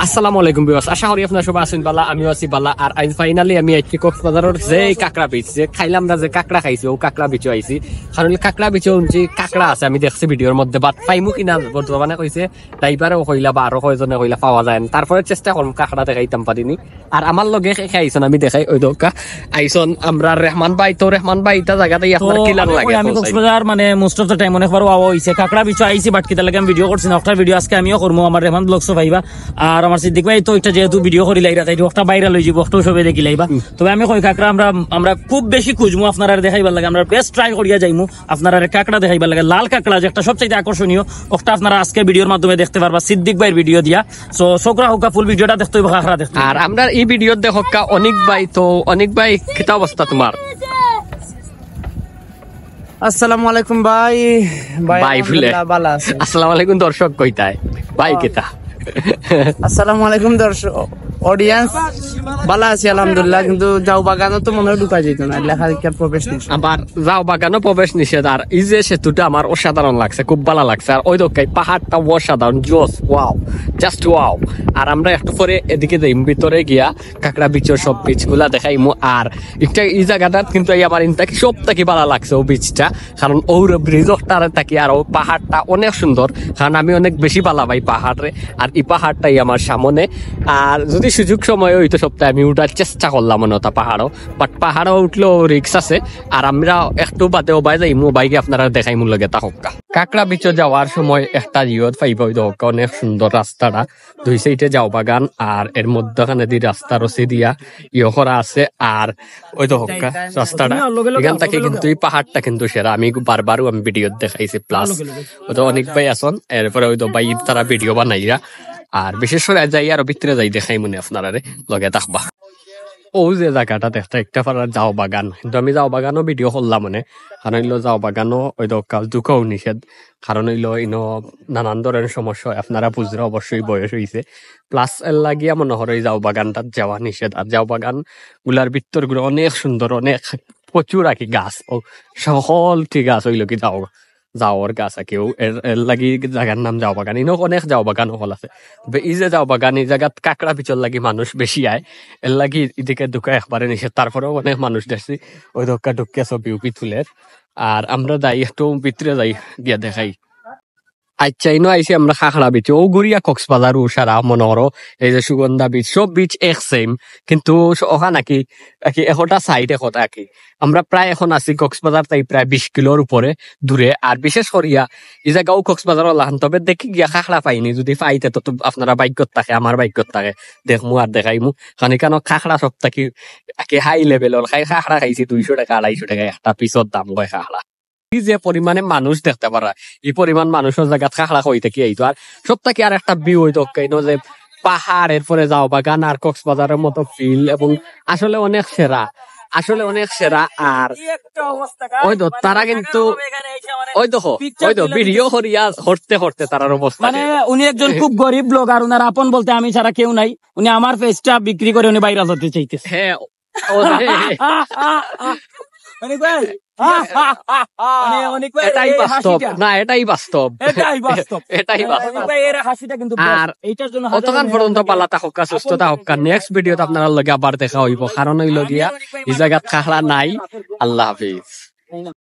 আসসালামু আলাইকুম ভিউয়ার্স, আশা করি আপনারা সবাই আছেন ভালো। আমিও আছি ভালো। আর আজ ফাইনালি আমি আইছি কক্সবাজারের যে কাঁকড়া বীচ, যে খাইলাম না, যে কাঁকড়া খাইছি, ও কাঁকড়া বীচও আইছি। কারণ কাঁকড়া বীচও যে কাঁকড়া আছে আমি দেখছি ভিডিওর মধ্যে, বাট পাইমু কিনা বর্তমানে কইছে ড্রাইভারও কইলা বা আরো কয়জনে কইলা পাওয়া যায় না। তারপরে চেষ্টা করম কাঁকড়া দেখাইতাম পারিনি। আর আমার লগে খাইছন আমি দেখাই ওই দোকা আইছন আমরা রেহমান ভাই। তো রেহমান ভাই এটা জায়গাতেই আপনার কি লাগে? আমি কক্সবাজার মানে মোস্ট অফ দ্য টাইম অনেকবার আওয়া হইছে, কাঁকড়া বীচও আইছি, বাট কিতা লাগে আমি ভিডিও করছি না। একটা ভিডিও আজকে আমিও করবো, আমার রেহমান ব্লগসও ভাইবা আর আমার সিদ্দিক ভাই। তো এটা যেহেতু ভিডিও করি লাইরা তাই একটা ভাইরাল হয়ে যাবো, একটা সবে দেখি লাইবা। তবে আমি কই কাঁকড়া আমরা খুব বেশি খুঁজবো, আপনারা দেখাইবার লাগে। আমরা বেস্ট ট্রাই করিয়া যাইমু, আপনারা কাঁকড়া দেখাইবার লাগে। লাল কাঁকড়া যেটা সবচেয়ে আকর্ষণীয়, ওটা আপনারা আজকে ভিডিওর মাধ্যমে দেখতে পারবা সিদ্দিক ভাইয়ের ভিডিও দিয়া। সো সকরা হোক ফুল ভিডিওটা দেখতে হইব, কাঁকড়া দেখতে। আর আমরা এই ভিডিও দেখা অনেক ভাই। তো অনেক ভাই কিতা অবস্থা তোমার? আসসালামু আলাইকুম ভাই। ভাই ফুলে ভালো আছে। আসসালামু আলাইকুম দর্শক কইতায় ভাই কিতা? আসসালামু আলাইকুম দর্শক অডিয়েন্স, ভালো আছি আলহামদুলিল্লাহ। কিন্তু যাও বাগানও তো মনে হয় ঢুকা যেত না, লেখালেখার প্রবেশ নিষেধ। আবার যাও বাগানও প্রবেশ নিষেধ। আর এই যে সেতুটা আমার অসাধারণ লাগছে, খুব ভালো লাগছে। আর ওই দোকাই পাহাড়টা অসাধারণ, জোস, ওয়াও, জাস্ট ওয়াও। আর আমরা একটু পরে এদিকে যাই ভিতরে গিয়া কাঁকড়া বিচের সব বিচ গুলা দেখাইমু। আর একটা এই জায়গাটা কিন্তু আমার ইনটাকে সব থেকে ভালো লাগছে, ও বিচটা। কারণ ওর ব্রিজটারে থাকি আর ও পাহাড়টা অনেক সুন্দর। কারণ আমি অনেক বেশি ভালো পাই পাহাড়ে, আর এই পাহাড়টাই আমার সামনে। আর যদি সুযোগ সময় হইতো সপ্তাহে আমি উঠার চেষ্টা করলাম মনে হতো পাহাড়ও, বাট পাহাড়ও উঠলেও রিক্স আছে। আর আমরা একটু বাদেও বাই যাই, বাইকে আপনারা দেখাই মূল্য গেতা হক্কা। কাঁকড়া বিচে যাওয়ার সময় একটা ইয়ত পাইব হক্কা, অনেক সুন্দর রাস্তাটা, দুই সাইডে যাও বাগান। আর এর মধ্যখানে দিয়ে রাস্তা রসি দিয়া ইয়ে করা আছে। আর ওই তো হক্কা রাস্তাটা এখান থেকে কিন্তু এই পাহাড়টা কিন্তু সেরা। আমি বারবারও আমি ভিডিও দেখাইছি, প্লাস ওই তো অনেক ভাই আসন। এরপরে ওই তো ভাই তারা ভিডিও বানাইরা। আর বিশেষ করে যাই আরো ভিতরে যাই দেখাই মনে আপনারা লগে থাকবা। ও যে জায়গাটা দেখতে একটা পারার যাও বাগান, কিন্তু আমি যাও বাগানও ভিডিও করলাম মনে। কারণ হইলো যাও বাগানও ওই দোকাল দুঃখও নিষেধ। কারণ হইলো ইনো নানান ধরনের সমস্যা হয়, আপনারা বুঝলে অবশ্যই বয়স হয়েছে। প্লাস এর লাগিয়া মনে হয় যাও বাগানটার যাওয়া নিষেধ। আর যাও বাগান গুলার ভিতর গুলো অনেক সুন্দর, অনেক প্রচুর আর কি গাছ, ও সকল ঠিক গাছ হইলো কি যাওয়ার গাছ আর কেউ এর লাগি জায়গার নাম যাও বাগান। ইনো অনেক যাও বাগান হল আছে। এই যে যাও বাগান, এই জায়গাত কাঁকড়া পিছর লাগি মানুষ বেশি আয়, এর লাগি এদিকে ঢুকা একবারে নিষেধ। তারপরেও অনেক মানুষ দেখছি ওই ঢুকা ঢুকিয়া ছবি উপি তুলের। আর আমরা যাই একটু ভিতরে যাই গিয়া দেখাই। আচ্ছা ইনো আইসি আমরা কাঁকড়া বিচ, ও গুড়িয়া কক্সবাজার ও সারা মনোহর এই যে সুগন্ধা বিচ, সব বিচ এক সেম। কিন্তু ওখা নাকি একটা সাইড এখন আর কি আমরা প্রায় এখন আছি কক্সবাজার তাই প্রায় 20 কিলোর উপরে দূরে। আর বিশেষ করিয়া এই জায়গাও কক্সবাজার লাহান। তবে দেখি গিয়া কাঁকড়া পাইনি, যদি পাইতে তো আপনারা বাইকত থাকে, আমার বাইকত থাকে, দেখমু আর দেখাইমু। কারণ এখানে কাঁকড়া সব থাকি হাই লেভেলের কাঁকড়া খাইছি 200 টাকা 250 টাকা একটা পিসর দাম হয় কাঁকড়া। যে পরিমাণে মানুষ দেখতে পারা, এই পরিমাণ মানুষের জায়গা কাঁকড়া হইতে কি এইতো। আর সব থেকে আর একটা ভিউ হইতো যে পাহাড়, এরপরে যাও বাগান আর কক্সবাজারের মতো ফিল, এবং আসলে অনেক সেরা, আসলে অনেক সেরা। আর ওই তো তারা কিন্তু ওই তো ভিডিও করিয়া হরতে হরতে তারার অবস্থা, মানে উনি একজন খুব গরিব লোক, আর উনার আপন বলতে আমি ছাড়া কেউ নাই। উনি আমার ফেসটা বিক্রি করে উনি ভাইরাল হতে চাইতেছে। হ্যাঁ এটাই বাস্তব, না এটাই বাস্তব, এটাই বাস্তব। আর অতক্ষণ পর্যন্ত পালাতা হক্কা, সুস্থতা হক্কা। নেক্সট ভিডিওতে আপনার লগে আবার দেখা হইব। কারণ হইল গিয়া এই জায়গাত কাঁকড়া নাই। আল্লাহ হাফিজ।